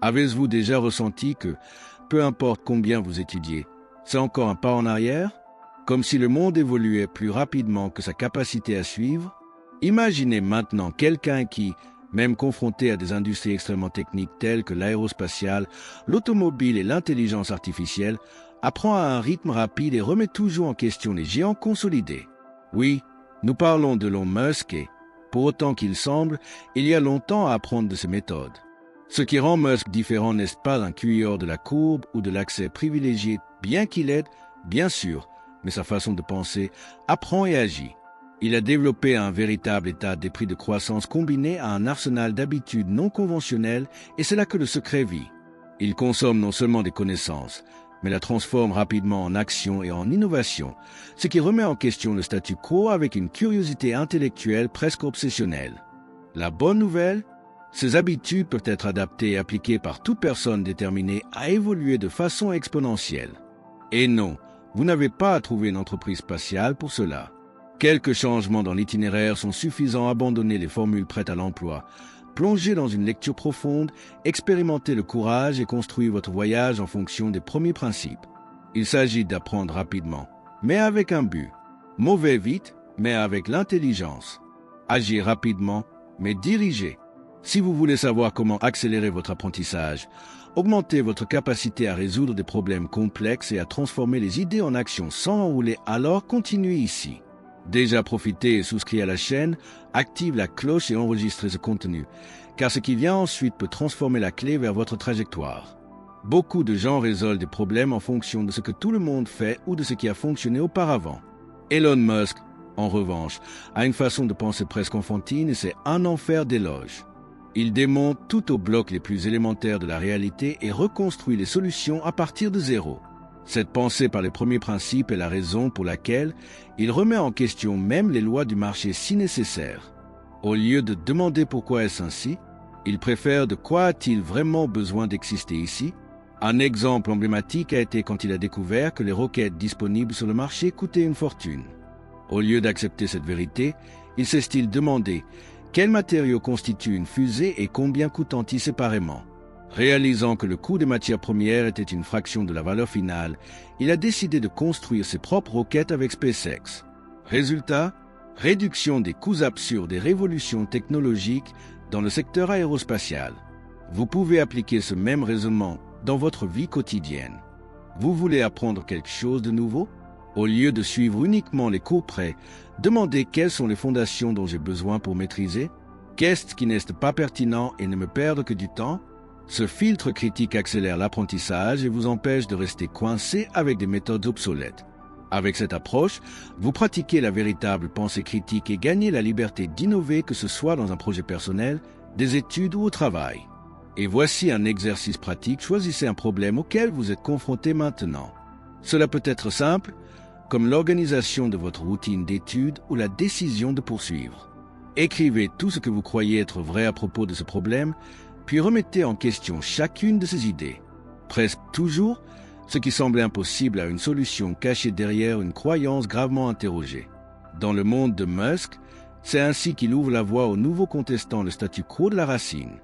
Avez-vous déjà ressenti que, peu importe combien vous étudiez, c'est encore un pas en arrière? Comme si le monde évoluait plus rapidement que sa capacité à suivre? Imaginez maintenant quelqu'un qui, même confronté à des industries extrêmement techniques telles que l'aérospatiale, l'automobile et l'intelligence artificielle, apprend à un rythme rapide et remet toujours en question les géants consolidés. Oui, nous parlons de Elon Musk et, pour autant qu'il semble, il y a longtemps à apprendre de ses méthodes. Ce qui rend Musk différent n'est pas un cueilleur de la courbe ou de l'accès privilégié, bien qu'il aide, bien sûr, mais sa façon de penser apprend et agit. Il a développé un véritable état d'esprit de croissance combiné à un arsenal d'habitudes non conventionnelles et c'est là que le secret vit. Il consomme non seulement des connaissances, mais la transforme rapidement en action et en innovation, ce qui remet en question le statu quo avec une curiosité intellectuelle presque obsessionnelle. La bonne nouvelle, ces habitudes peuvent être adaptées et appliquées par toute personne déterminée à évoluer de façon exponentielle. Et non, vous n'avez pas à trouver une entreprise spatiale pour cela. Quelques changements dans l'itinéraire sont suffisants à abandonner les formules prêtes à l'emploi, plonger dans une lecture profonde, expérimenter le courage et construire votre voyage en fonction des premiers principes. Il s'agit d'apprendre rapidement, mais avec un but. Mauvais vite, mais avec l'intelligence. Agir rapidement, mais diriger. Si vous voulez savoir comment accélérer votre apprentissage, augmenter votre capacité à résoudre des problèmes complexes et à transformer les idées en action sans enrouler, alors continuez ici. Déjà profitez et souscrivez à la chaîne, active la cloche et enregistrez ce contenu, car ce qui vient ensuite peut transformer la clé vers votre trajectoire. Beaucoup de gens résolvent des problèmes en fonction de ce que tout le monde fait ou de ce qui a fonctionné auparavant. Elon Musk, en revanche, a une façon de penser presque enfantine et c'est un enfer d'éloges. Il démonte tout au bloc les plus élémentaires de la réalité et reconstruit les solutions à partir de zéro. Cette pensée par les premiers principes est la raison pour laquelle il remet en question même les lois du marché si nécessaires. Au lieu de demander pourquoi est-ce ainsi, il préfère de quoi a-t-il vraiment besoin d'exister ici. Un exemple emblématique a été quand il a découvert que les roquettes disponibles sur le marché coûtaient une fortune. Au lieu d'accepter cette vérité, il s'est-il demandé quels matériaux constituent une fusée et combien coûtent-ils séparément. Réalisant que le coût des matières premières était une fraction de la valeur finale, il a décidé de construire ses propres roquettes avec SpaceX. Résultat, réduction des coûts absurdes et révolution technologique dans le secteur aérospatial. Vous pouvez appliquer ce même raisonnement dans votre vie quotidienne. Vous voulez apprendre quelque chose de nouveau? Au lieu de suivre uniquement les cours prêts, demandez quelles sont les fondations dont j'ai besoin pour maîtriser, qu'est-ce qui n'est pas pertinent et ne me perdre que du temps. Ce filtre critique accélère l'apprentissage et vous empêche de rester coincé avec des méthodes obsolètes. Avec cette approche, vous pratiquez la véritable pensée critique et gagnez la liberté d'innover, que ce soit dans un projet personnel, des études ou au travail. Et voici un exercice pratique. Choisissez un problème auquel vous êtes confronté maintenant. Cela peut être simple, comme l'organisation de votre routine d'études ou la décision de poursuivre. Écrivez tout ce que vous croyez être vrai à propos de ce problème, puis remettez en question chacune de ces idées. Presque toujours, ce qui semblait impossible a une solution cachée derrière une croyance gravement interrogée. Dans le monde de Musk, c'est ainsi qu'il ouvre la voie aux nouveaux contestants le statu quo de la racine.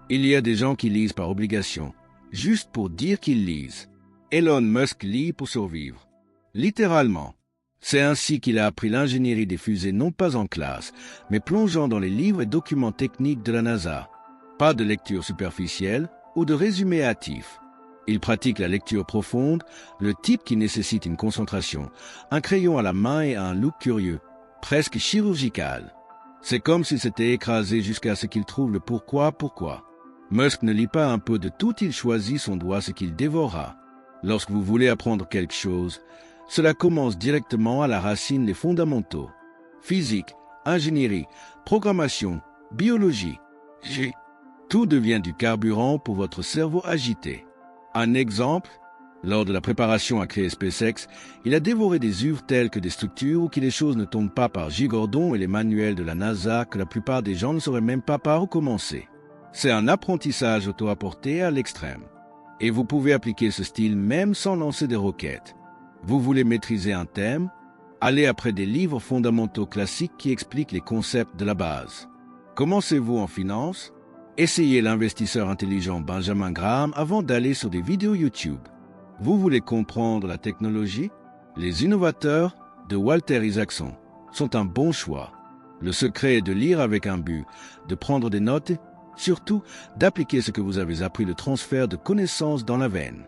Il y a des gens qui lisent par obligation, juste pour dire qu'ils lisent. Elon Musk lit pour survivre. Littéralement. C'est ainsi qu'il a appris l'ingénierie des fusées non pas en classe, mais plongeant dans les livres et documents techniques de la NASA. Pas de lecture superficielle ou de résumé hâtif. Il pratique la lecture profonde, le type qui nécessite une concentration, un crayon à la main et un look curieux, presque chirurgical. C'est comme s'il s'était écrasé jusqu'à ce qu'il trouve le pourquoi. Musk ne lit pas un peu de tout, il choisit son doigt ce qu'il dévorera. Lorsque vous voulez apprendre quelque chose, cela commence directement à la racine, les fondamentaux. Physique, ingénierie, programmation, biologie. Tout devient du carburant pour votre cerveau agité. Un exemple, lors de la préparation à créer SpaceX, il a dévoré des œuvres telles que des structures où les choses ne tombent pas par J. Gordon et les manuels de la NASA que la plupart des gens ne sauraient même pas par où commencer. C'est un apprentissage auto-apporté à l'extrême. Et vous pouvez appliquer ce style même sans lancer des roquettes. Vous voulez maîtriser un thème? Allez après des livres fondamentaux classiques qui expliquent les concepts de la base. Commencez-vous en finance? Essayez l'investisseur intelligent Benjamin Graham avant d'aller sur des vidéos YouTube. Vous voulez comprendre la technologie? Les innovateurs de Walter Isaacson sont un bon choix. Le secret est de lire avec un but, de prendre des notes, surtout d'appliquer ce que vous avez appris, le transfert de connaissances dans la veine.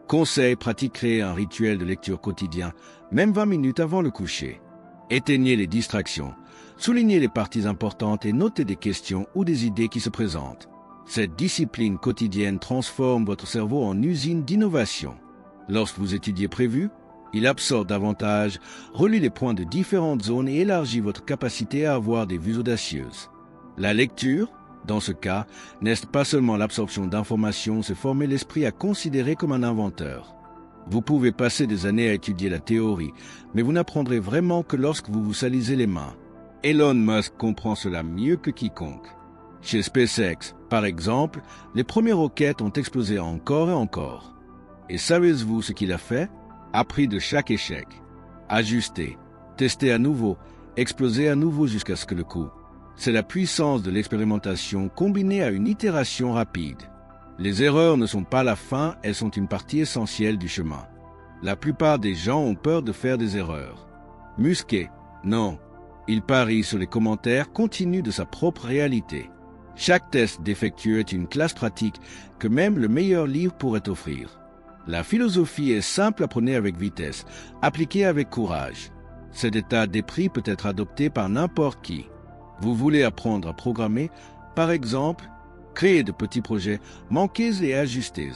Conseil, pratiquez un rituel de lecture quotidien, même 20 minutes avant le coucher. Éteignez les distractions, soulignez les parties importantes et notez des questions ou des idées qui se présentent. Cette discipline quotidienne transforme votre cerveau en usine d'innovation. Lorsque vous étudiez prévu, il absorbe davantage, relie les points de différentes zones et élargit votre capacité à avoir des vues audacieuses. La lecture, dans ce cas, n'est pas seulement l'absorption d'informations, c'est former l'esprit à considérer comme un inventeur. Vous pouvez passer des années à étudier la théorie, mais vous n'apprendrez vraiment que lorsque vous vous salissez les mains. Elon Musk comprend cela mieux que quiconque. Chez SpaceX, par exemple, les premières roquettes ont explosé encore et encore. Et savez-vous ce qu'il a fait? Appris de chaque échec. Ajusté, testé à nouveau, explosé à nouveau jusqu'à ce que le coup. C'est la puissance de l'expérimentation combinée à une itération rapide. Les erreurs ne sont pas la fin, elles sont une partie essentielle du chemin. La plupart des gens ont peur de faire des erreurs. Musqué, non. Il parie sur les commentaires continus de sa propre réalité. Chaque test défectueux est une classe pratique que même le meilleur livre pourrait offrir. La philosophie est simple, apprenez avec vitesse, appliquez avec courage. Cet état d'esprit peut être adopté par n'importe qui. Vous voulez apprendre à programmer, par exemple, créez de petits projets, manquez et ajustez.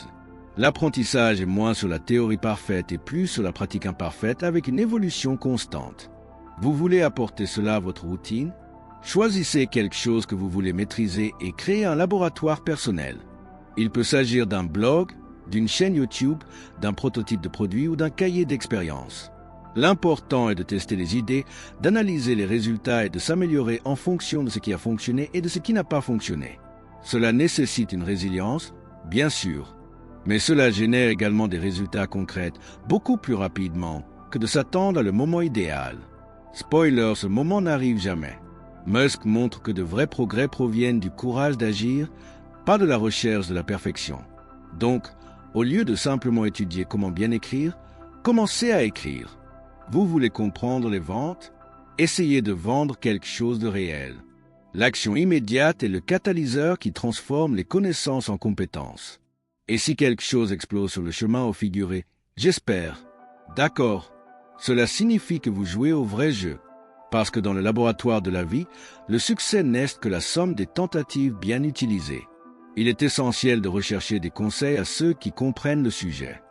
L'apprentissage est moins sur la théorie parfaite et plus sur la pratique imparfaite avec une évolution constante. Vous voulez apporter cela à votre routine? Choisissez quelque chose que vous voulez maîtriser et créez un laboratoire personnel. Il peut s'agir d'un blog, d'une chaîne YouTube, d'un prototype de produit ou d'un cahier d'expérience. L'important est de tester les idées, d'analyser les résultats et de s'améliorer en fonction de ce qui a fonctionné et de ce qui n'a pas fonctionné. Cela nécessite une résilience, bien sûr, mais cela génère également des résultats concrets beaucoup plus rapidement que de s'attendre à le moment idéal. Spoiler, ce moment n'arrive jamais. Musk montre que de vrais progrès proviennent du courage d'agir, pas de la recherche de la perfection. Donc, au lieu de simplement étudier comment bien écrire, commencez à écrire. Vous voulez comprendre les ventes? Essayez de vendre quelque chose de réel. L'action immédiate est le catalyseur qui transforme les connaissances en compétences. Et si quelque chose explose sur le chemin au figuré, j'espère. D'accord. Cela signifie que vous jouez au vrai jeu. Parce que dans le laboratoire de la vie, le succès n'est que la somme des tentatives bien utilisées. Il est essentiel de rechercher des conseils à ceux qui comprennent le sujet.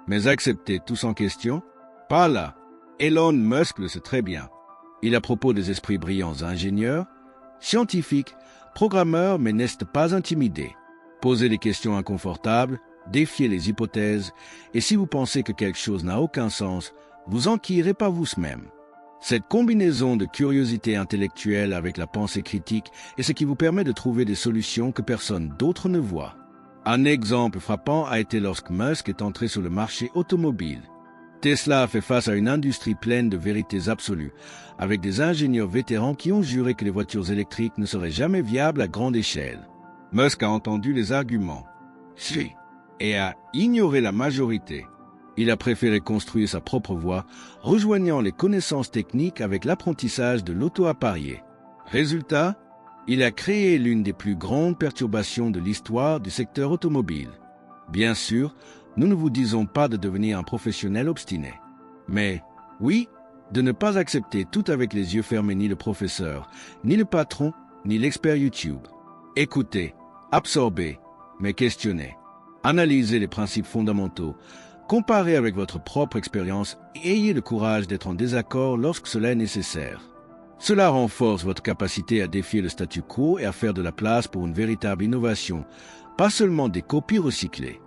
Mais accepter tout sans question? Pas là. Elon Musk le sait très bien. Il a à propos des esprits brillants ingénieurs, scientifiques, programmeurs, mais n'est pas intimidé. Posez des questions inconfortables, défiez les hypothèses, et si vous pensez que quelque chose n'a aucun sens, vous enquirez par vous-même. Cette combinaison de curiosité intellectuelle avec la pensée critique est ce qui vous permet de trouver des solutions que personne d'autre ne voit. Un exemple frappant a été lorsque Musk est entré sur le marché automobile. Tesla a fait face à une industrie pleine de vérités absolues, avec des ingénieurs vétérans qui ont juré que les voitures électriques ne seraient jamais viables à grande échelle. Musk a entendu les arguments, et a ignoré la majorité. Il a préféré construire sa propre voie, rejoignant les connaissances techniques avec l'apprentissage de l'auto-appareil. Résultat, il a créé l'une des plus grandes perturbations de l'histoire du secteur automobile. Bien sûr, nous ne vous disons pas de devenir un professionnel obstiné. Mais, oui, de ne pas accepter tout avec les yeux fermés ni le professeur, ni le patron, ni l'expert YouTube. Écoutez, absorbez, mais questionnez. Analysez les principes fondamentaux. Comparez avec votre propre expérience et ayez le courage d'être en désaccord lorsque cela est nécessaire. Cela renforce votre capacité à défier le statu quo et à faire de la place pour une véritable innovation, pas seulement des copies recyclées.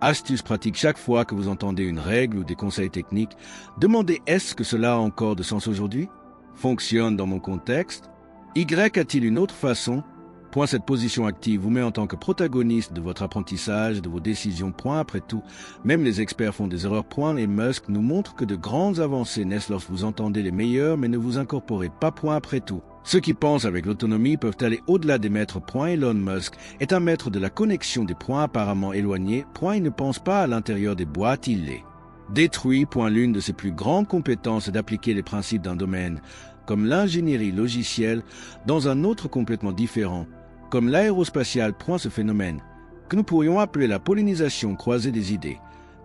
Astuce pratique: chaque fois que vous entendez une règle ou des conseils techniques, demandez: est-ce que cela a encore de sens aujourd'hui? Fonctionne dans mon contexte? Y a-t-il une autre façon? Cette position active vous met en tant que protagoniste de votre apprentissage, de vos décisions. Après tout, même les experts font des erreurs. Et Musk nous montre que de grandes avancées naissent lorsque vous entendez les meilleurs mais ne vous incorporez pas. Après tout. Ceux qui pensent avec l'autonomie peuvent aller au-delà des maîtres. Elon Musk est un maître de la connexion des points apparemment éloignés. Il ne pense pas à l'intérieur des boîtes, il les détruit. L'une de ses plus grandes compétences est d'appliquer les principes d'un domaine, comme l'ingénierie logicielle, dans un autre complètement différent, comme l'aérospatiale. Ce phénomène, que nous pourrions appeler la pollinisation croisée des idées,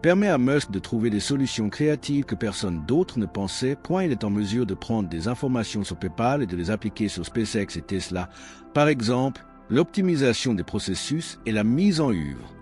permet à Musk de trouver des solutions créatives que personne d'autre ne pensait. Il est en mesure de prendre des informations sur PayPal et de les appliquer sur SpaceX et Tesla. Par exemple, l'optimisation des processus et la mise en œuvre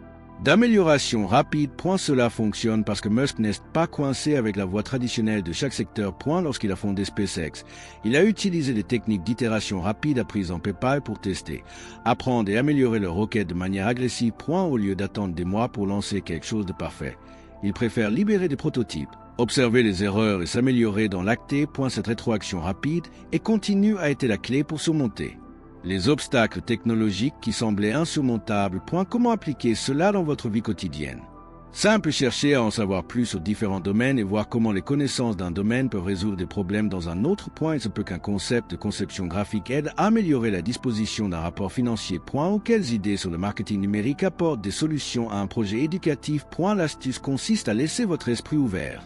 d'amélioration rapide. Cela fonctionne parce que Musk n'est pas coincé avec la voie traditionnelle de chaque secteur. Lorsqu'il a fondé SpaceX, il a utilisé des techniques d'itération rapide apprises en PayPal pour tester, apprendre et améliorer leurs requêtes de manière agressive. Au lieu d'attendre des mois pour lancer quelque chose de parfait, il préfère libérer des prototypes, observer les erreurs et s'améliorer dans l'acte. Cette rétroaction rapide et continue a été la clé pour surmonter les obstacles technologiques qui semblaient insurmontables. Comment appliquer cela dans votre vie quotidienne? Simple, chercher à en savoir plus sur différents domaines et voir comment les connaissances d'un domaine peuvent résoudre des problèmes dans un autre. Il se peut qu'un concept de conception graphique aide à améliorer la disposition d'un rapport financier. Ou quelles idées sur le marketing numérique apportent des solutions à un projet éducatif. L'astuce consiste à laisser votre esprit ouvert,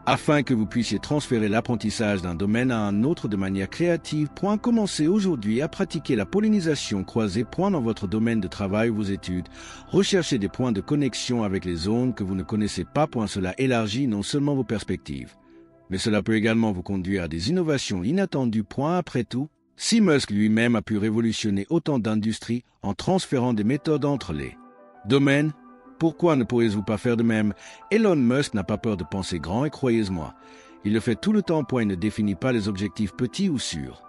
afin que vous puissiez transférer l'apprentissage d'un domaine à un autre de manière créative. Commencez aujourd'hui à pratiquer la pollinisation croisée. Dans votre domaine de travail ou vos études, recherchez des points de connexion avec les zones que vous ne connaissez pas. Cela élargit non seulement vos perspectives, mais cela peut également vous conduire à des innovations inattendues. Après tout, si Musk lui-même a pu révolutionner autant d'industries en transférant des méthodes entre les domaines, pourquoi ne pourriez-vous pas faire de même? Elon Musk n'a pas peur de penser grand et croyez-moi, il le fait tout le temps. Il ne définit pas les objectifs petits ou sûrs.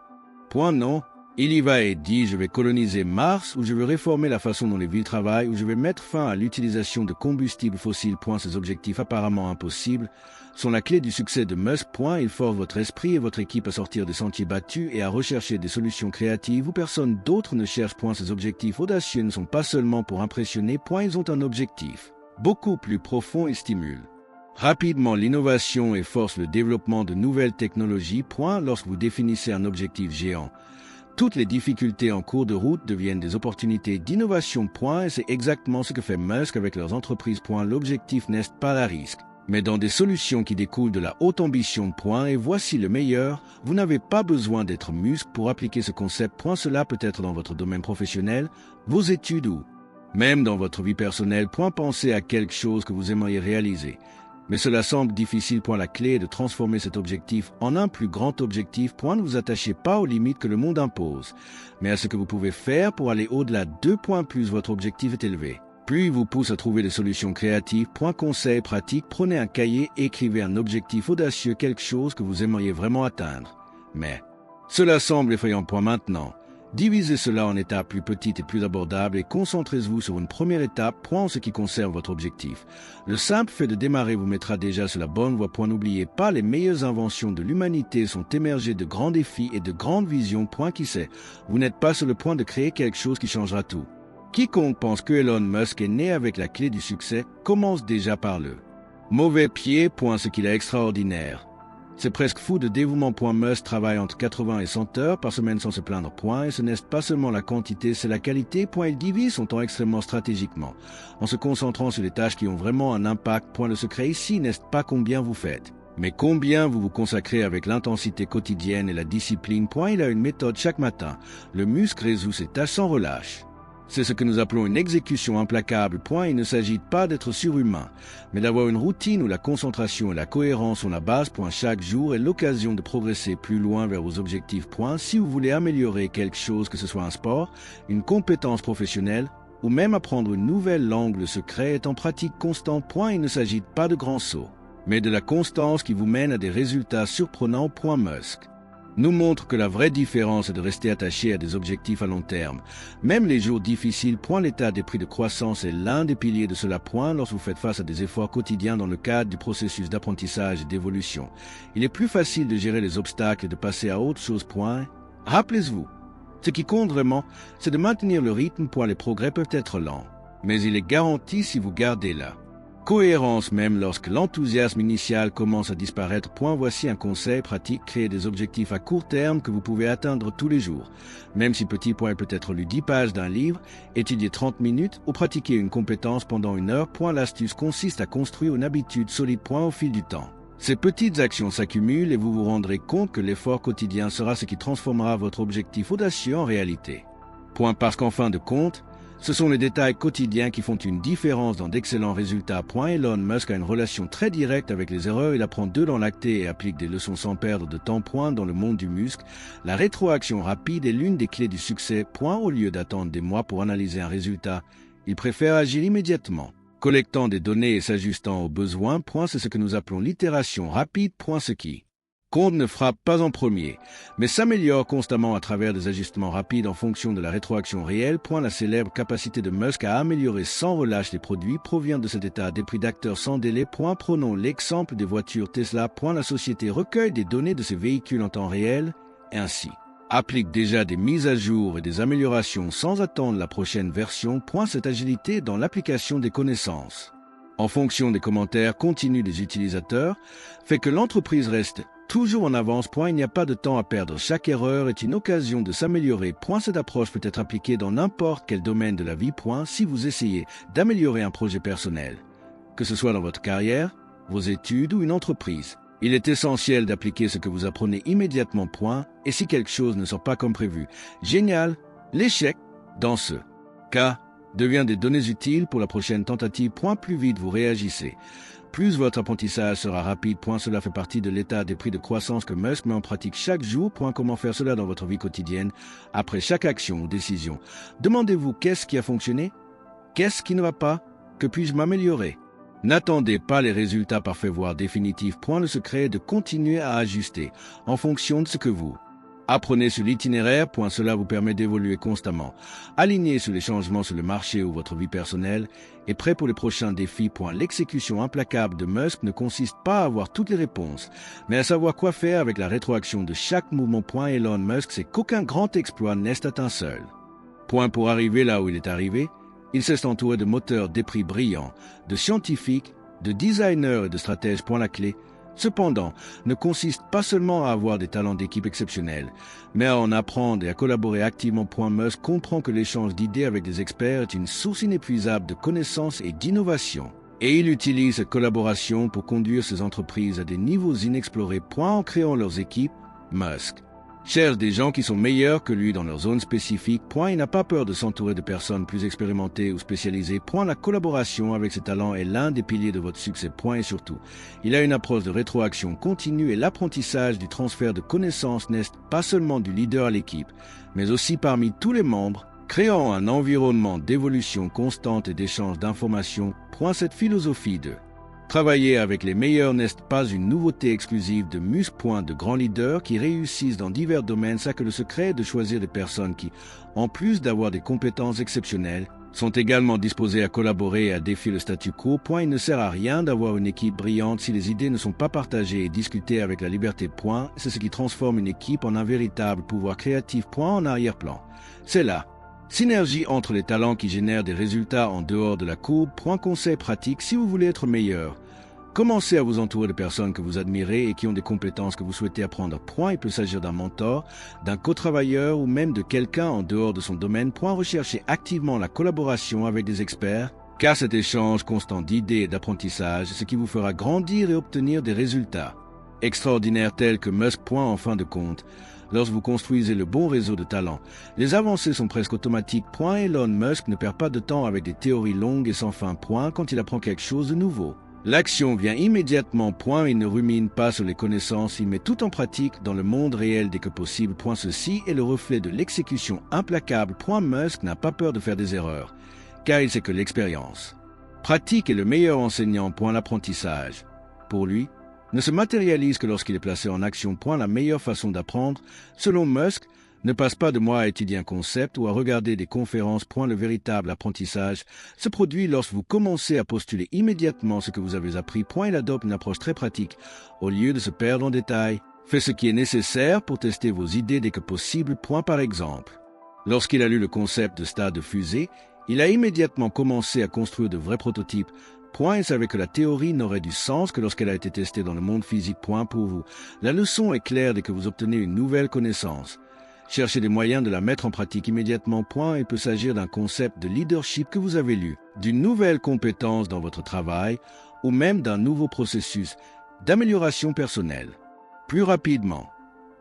Non, il y va et dit je vais coloniser Mars ou je veux réformer la façon dont les villes travaillent ou je vais mettre fin à l'utilisation de combustibles fossiles. Ces objectifs apparemment impossibles sont la clé du succès de Musk. Il force votre esprit et votre équipe à sortir des sentiers battus et à rechercher des solutions créatives où personne d'autre ne cherche. Ces objectifs audacieux ne sont pas seulement pour impressionner. Ils ont un objectif beaucoup plus profond et stimulent rapidement l'innovation et force le développement de nouvelles technologies. Lorsque vous définissez un objectif géant, toutes les difficultés en cours de route deviennent des opportunités d'innovation. Et c'est exactement ce que fait Musk avec leurs entreprises. L'objectif n'est pas la risque, mais dans des solutions qui découlent de la haute ambition. Et voici le meilleur, vous n'avez pas besoin d'être Musk pour appliquer ce concept. Cela peut être dans votre domaine professionnel, vos études ou même dans votre vie personnelle. Pensez à quelque chose que vous aimeriez réaliser, mais cela semble difficile. La clé est de transformer cet objectif en un plus grand objectif. Ne vous attachez pas aux limites que le monde impose, mais à ce que vous pouvez faire pour aller au-delà. Plus votre objectif est élevé, plus il vous pousse à trouver des solutions créatives. Conseil pratique, prenez un cahier, écrivez un objectif audacieux, quelque chose que vous aimeriez vraiment atteindre. Mais cela semble effrayant. Maintenant, divisez cela en étapes plus petites et plus abordables et concentrez-vous sur une première étape. En ce qui concerne votre objectif, le simple fait de démarrer vous mettra déjà sur la bonne voie. N'oubliez pas, les meilleures inventions de l'humanité sont émergées de grands défis et de grandes visions. Qui sait, vous n'êtes pas sur le point de créer quelque chose qui changera tout. Quiconque pense que Elon Musk est né avec la clé du succès commence déjà par le mauvais pied. Ce qu'il a extraordinaire, c'est presque fou de dévouement. Musk travaille entre 80 et 100 heures par semaine sans se plaindre. Et ce n'est pas seulement la quantité, c'est la qualité. Il divise son temps extrêmement stratégiquement, en se concentrant sur les tâches qui ont vraiment un impact. Le secret ici n'est pas combien vous faites, mais combien vous vous consacrez avec l'intensité quotidienne et la discipline. Il a une méthode chaque matin. Le muscle résout ses tâches sans relâche. C'est ce que nous appelons une exécution implacable. Il ne s'agit pas d'être surhumain, mais d'avoir une routine où la concentration et la cohérence sont la base. Chaque jour est l'occasion de progresser plus loin vers vos objectifs. Si vous voulez améliorer quelque chose, que ce soit un sport, une compétence professionnelle, ou même apprendre une nouvelle langue, le secret est en pratique constante. Il ne s'agit pas de grands sauts, mais de la constance qui vous mène à des résultats surprenants. Musk nous montre que la vraie différence est de rester attaché à des objectifs à long terme. Même les jours difficiles. L'état d'esprit de croissance est l'un des piliers de cela. Lorsque vous faites face à des efforts quotidiens dans le cadre du processus d'apprentissage et d'évolution, il est plus facile de gérer les obstacles et de passer à autre chose. Rappelez-vous, ce qui compte vraiment, c'est de maintenir le rythme. Les progrès peuvent être lents, mais il est garanti si vous gardez la Cohérence même lorsque l'enthousiasme initial commence à disparaître. Voici un conseil pratique: créer des objectifs à court terme que vous pouvez atteindre tous les jours. Même si petit, il peut être lu 10 pages d'un livre, étudier 30 minutes ou pratiquer une compétence pendant 1 heure. L'astuce consiste à construire une habitude solide au fil du temps. Ces petites actions s'accumulent et vous vous rendrez compte que l'effort quotidien sera ce qui transformera votre objectif audacieux en réalité. Parce qu'en fin de compte, ce sont les détails quotidiens qui font une différence dans d'excellents résultats. Elon Musk a une relation très directe avec les erreurs. Il apprend de dans l'acté et applique des leçons sans perdre de temps. Dans le monde du muscle, la rétroaction rapide est l'une des clés du succès. Au lieu d'attendre des mois pour analyser un résultat, il préfère agir immédiatement, collectant des données et s'ajustant aux besoins. C'est ce que nous appelons l'itération rapide. Ce qui compte ne frappe pas en premier, mais s'améliore constamment à travers des ajustements rapides en fonction de la rétroaction réelle. La célèbre capacité de Musk à améliorer sans relâche les produits provient de cet état d'esprit d'acteur sans délai. Prenons l'exemple des voitures Tesla. La société recueille des données de ses véhicules en temps réel et ainsi applique déjà des mises à jour et des améliorations sans attendre la prochaine version. Cette agilité dans l'application des connaissances, en fonction des commentaires continus des utilisateurs, fait que l'entreprise reste toujours en avance. Il n'y a pas de temps à perdre. Chaque erreur est une occasion de s'améliorer. Cette approche peut être appliquée dans n'importe quel domaine de la vie. Si vous essayez d'améliorer un projet personnel, que ce soit dans votre carrière, vos études ou une entreprise, il est essentiel d'appliquer ce que vous apprenez immédiatement. Et si quelque chose ne sort pas comme prévu, génial, l'échec, dans ce cas, devient des données utiles pour la prochaine tentative. Plus vite vous réagissez, plus votre apprentissage sera rapide. Cela fait partie de l'état d'esprit de croissance que Musk met en pratique chaque jour. Comment faire cela dans votre vie quotidienne? Après chaque action ou décision, demandez-vous: qu'est-ce qui a fonctionné? Qu'est-ce qui ne va pas? Que puis-je m'améliorer? N'attendez pas les résultats parfaits voire définitifs. Le secret est de continuer à ajuster en fonction de ce que vous apprenez sur l'itinéraire. Cela vous permet d'évoluer constamment, aligné sur les changements sur le marché ou votre vie personnelle et prêt pour les prochains défis. L'exécution implacable de Musk ne consiste pas à avoir toutes les réponses, mais à savoir quoi faire avec la rétroaction de chaque mouvement. Elon Musk sait qu'aucun grand exploit n'est atteint seul. Pour arriver là où il est arrivé, il s'est entouré de moteurs d'esprit brillants, de scientifiques, de designers et de stratèges. La clé, cependant, ne consiste pas seulement à avoir des talents d'équipe exceptionnels, mais à en apprendre et à collaborer activement. Musk comprend que l'échange d'idées avec des experts est une source inépuisable de connaissances et d'innovation. Et il utilise cette collaboration pour conduire ses entreprises à des niveaux inexplorés. En créant leurs équipes, Musk cherche des gens qui sont meilleurs que lui dans leur zone spécifique. Il n'a pas peur de s'entourer de personnes plus expérimentées ou spécialisées. La collaboration avec ses talents est l'un des piliers de votre succès. Et surtout, il a une approche de rétroaction continue et l'apprentissage du transfert de connaissances n'est pas seulement du leader à l'équipe, mais aussi parmi tous les membres, créant un environnement d'évolution constante et d'échange d'informations. Cette philosophie de travailler avec les meilleurs n'est pas une nouveauté exclusive de Musk. De grands leaders qui réussissent dans divers domaines savent que le secret est de choisir des personnes qui, en plus d'avoir des compétences exceptionnelles, sont également disposées à collaborer et à défier le statu quo. Il ne sert à rien d'avoir une équipe brillante si les idées ne sont pas partagées et discutées avec la liberté. C'est ce qui transforme une équipe en un véritable pouvoir créatif. En arrière-plan, c'est là synergie entre les talents qui génèrent des résultats en dehors de la courbe. Conseil pratique: si vous voulez être meilleur, commencez à vous entourer de personnes que vous admirez et qui ont des compétences que vous souhaitez apprendre. Il peut s'agir d'un mentor, d'un co-travailleur ou même de quelqu'un en dehors de son domaine. Recherchez activement la collaboration avec des experts, car cet échange constant d'idées et d'apprentissage est ce qui vous fera grandir et obtenir des résultats extraordinaires tels que Musk. En fin de compte, lorsque vous construisez le bon réseau de talents, les avancées sont presque automatiques. Elon Musk ne perd pas de temps avec des théories longues et sans fin. Quand il apprend quelque chose de nouveau, l'action vient immédiatement. Il ne rumine pas sur les connaissances, il met tout en pratique dans le monde réel dès que possible. Ceci est le reflet de l'exécution implacable. Musk n'a pas peur de faire des erreurs, car il sait que l'expérience pratique est le meilleur enseignant. L'apprentissage, pour lui, ne se matérialise que lorsqu'il est placé en action. La meilleure façon d'apprendre, selon Musk, ne passe pas de mois à étudier un concept ou à regarder des conférences. Le véritable apprentissage se produit lorsque vous commencez à postuler immédiatement ce que vous avez appris. Il adopte une approche très pratique. Au lieu de se perdre en détails, fait ce qui est nécessaire pour tester vos idées dès que possible. Par exemple, lorsqu'il a lu le concept de stade de fusée, Il a immédiatement commencé à construire de vrais prototypes. Point, il savait que la théorie n'aurait du sens que lorsqu'elle a été testée dans le monde physique. Point pour vous. La leçon est claire dès que vous obtenez une nouvelle connaissance. Cherchez des moyens de la mettre en pratique immédiatement. Point, il peut s'agir d'un concept de leadership que vous avez lu, d'une nouvelle compétence dans votre travail ou même d'un nouveau processus d'amélioration personnelle. Plus rapidement,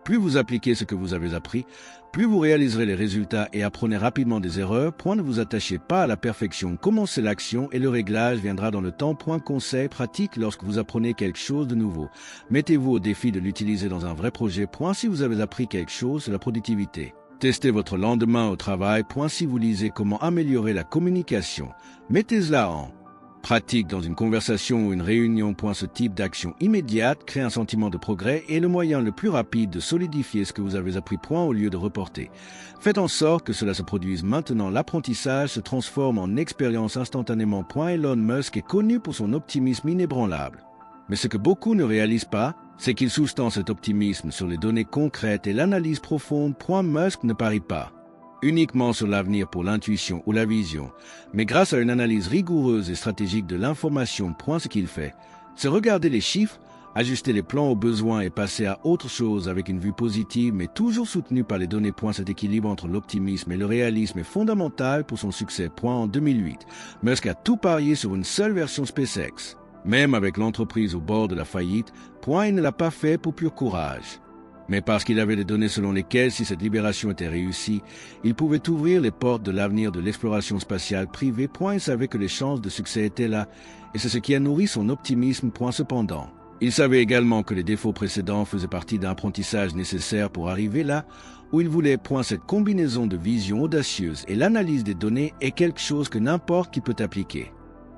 plus vous appliquez ce que vous avez appris, plus vous réaliserez les résultats et apprenez rapidement des erreurs. Point, ne vous attachez pas à la perfection. Commencez l'action et le réglage viendra dans le temps. Point, conseil pratique lorsque vous apprenez quelque chose de nouveau. Mettez-vous au défi de l'utiliser dans un vrai projet. Point, si vous avez appris quelque chose sur la productivité. Testez votre lendemain au travail. Point, si vous lisez comment améliorer la communication. Mettez-la en pratique dans une conversation ou une réunion. Point, ce type d'action immédiate crée un sentiment de progrès et est le moyen le plus rapide de solidifier ce que vous avez appris. Point, au lieu de reporter. Faites en sorte que cela se produise maintenant. L'apprentissage se transforme en expérience instantanément. Point, Elon Musk est connu pour son optimisme inébranlable. Mais ce que beaucoup ne réalisent pas, c'est qu'il sous-tend cet optimisme sur les données concrètes et l'analyse profonde. Point, Musk ne parie pas uniquement sur l'avenir pour l'intuition ou la vision, mais grâce à une analyse rigoureuse et stratégique de l'information. Point, ce qu'il fait, c'est regarder les chiffres, ajuster les plans aux besoins et passer à autre chose avec une vue positive, mais toujours soutenue par les données. Point, cet équilibre entre l'optimisme et le réalisme est fondamental pour son succès. Point, en 2008, Musk a tout parié sur une seule version SpaceX. Même avec l'entreprise au bord de la faillite, Point, il ne l'a pas fait pour pur courage, mais parce qu'il avait des données selon lesquelles, si cette libération était réussie, il pouvait ouvrir les portes de l'avenir de l'exploration spatiale privée. Point, il savait que les chances de succès étaient là, et c'est ce qui a nourri son optimisme. Point, cependant, il savait également que les défauts précédents faisaient partie d'un apprentissage nécessaire pour arriver là où il voulait. Point, cette combinaison de vision audacieuse et l'analyse des données est quelque chose que n'importe qui peut appliquer.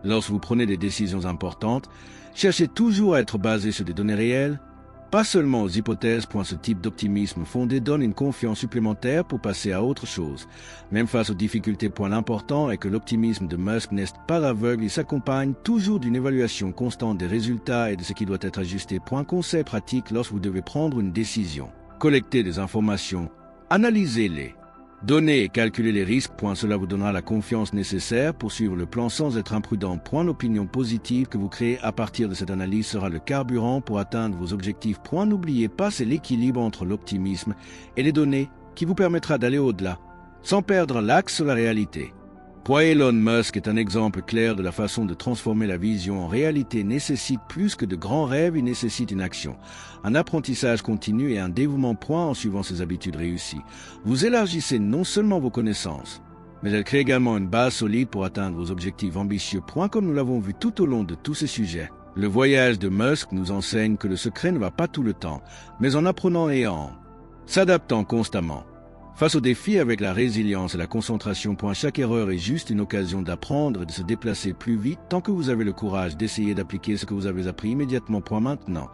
Lorsque vous prenez des décisions importantes, cherchez toujours à être basé sur des données réelles, pas seulement aux hypothèses. Point, ce type d'optimisme fondé donne une confiance supplémentaire pour passer à autre chose. Même face aux difficultés. Point, l'important est que l'optimisme de Musk n'est pas aveugle, il s'accompagne toujours d'une évaluation constante des résultats et de ce qui doit être ajusté. Point, conseil pratique lorsque vous devez prendre une décision. Collectez des informations, analysez-les. Donnez et calculez les risques. Point, cela vous donnera la confiance nécessaire pour suivre le plan sans être imprudent. Point, l'opinion positive que vous créez à partir de cette analyse sera le carburant pour atteindre vos objectifs. Point, n'oubliez pas, c'est l'équilibre entre l'optimisme et les données qui vous permettra d'aller au-delà, sans perdre l'axe sur la réalité. Point, Elon Musk est un exemple clair de la façon de transformer la vision en réalité. Nécessite plus que de grands rêves, il nécessite une action, un apprentissage continu et un dévouement. Point, en suivant ses habitudes réussies, vous élargissez non seulement vos connaissances, mais elle crée également une base solide pour atteindre vos objectifs ambitieux. Point, comme nous l'avons vu tout au long de tous ces sujets. Le voyage de Musk nous enseigne que le secret ne va pas tout le temps, mais en apprenant et en s'adaptant constamment. Face aux défis avec la résilience et la concentration. Point, chaque erreur est juste une occasion d'apprendre et de se déplacer plus vite tant que vous avez le courage d'essayer d'appliquer ce que vous avez appris immédiatement. Point, maintenant,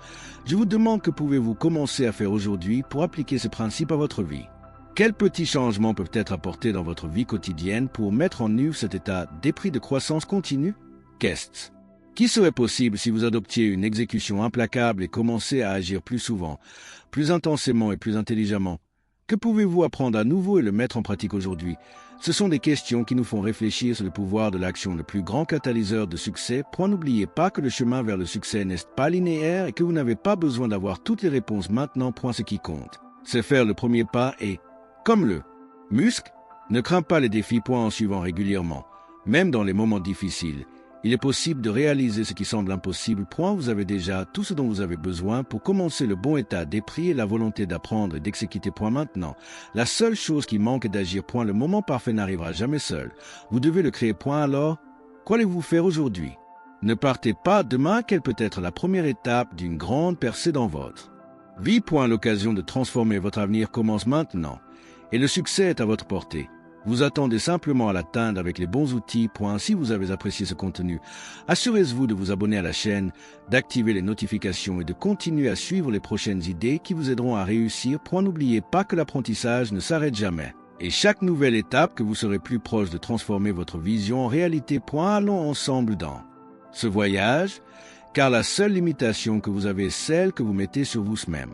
je vous demande que pouvez-vous commencer à faire aujourd'hui pour appliquer ces principes à votre vie. Quels petits changements peuvent être apportés dans votre vie quotidienne pour mettre en œuvre cet état d'esprit de croissance continue? Qu'est-ce qui serait possible si vous adoptiez une exécution implacable et commencez à agir plus souvent, plus intensément et plus intelligemment? Que pouvez-vous apprendre à nouveau et le mettre en pratique aujourd'hui? Ce sont des questions qui nous font réfléchir sur le pouvoir de l'action, le plus grand catalyseur de succès. Point, n'oubliez pas que le chemin vers le succès n'est pas linéaire et que vous n'avez pas besoin d'avoir toutes les réponses maintenant. Point, ce qui compte, c'est faire le premier pas et, comme le muscle, ne crains pas les défis. Point, en suivant régulièrement, même dans les moments difficiles, il est possible de réaliser ce qui semble impossible. Point, vous avez déjà tout ce dont vous avez besoin pour commencer. Le bon état d'esprit et la volonté d'apprendre et d'exécuter. Point, maintenant, la seule chose qui manque est d'agir. Point, le moment parfait n'arrivera jamais seul. Vous devez le créer. Point, alors, qu'allez-vous faire aujourd'hui? Ne partez pas demain, quelle peut être la première étape d'une grande percée dans votre vie. Point, l'occasion de transformer votre avenir commence maintenant, et le succès est à votre portée. Vous attendez simplement à l'atteindre avec les bons outils. Point, si vous avez apprécié ce contenu, assurez-vous de vous abonner à la chaîne, d'activer les notifications et de continuer à suivre les prochaines idées qui vous aideront à réussir. Point, n'oubliez pas que l'apprentissage ne s'arrête jamais. Et chaque nouvelle étape que vous serez plus proche de transformer votre vision en réalité. Point, allons ensemble dans ce voyage, car la seule limitation que vous avez est celle que vous mettez sur vous-même.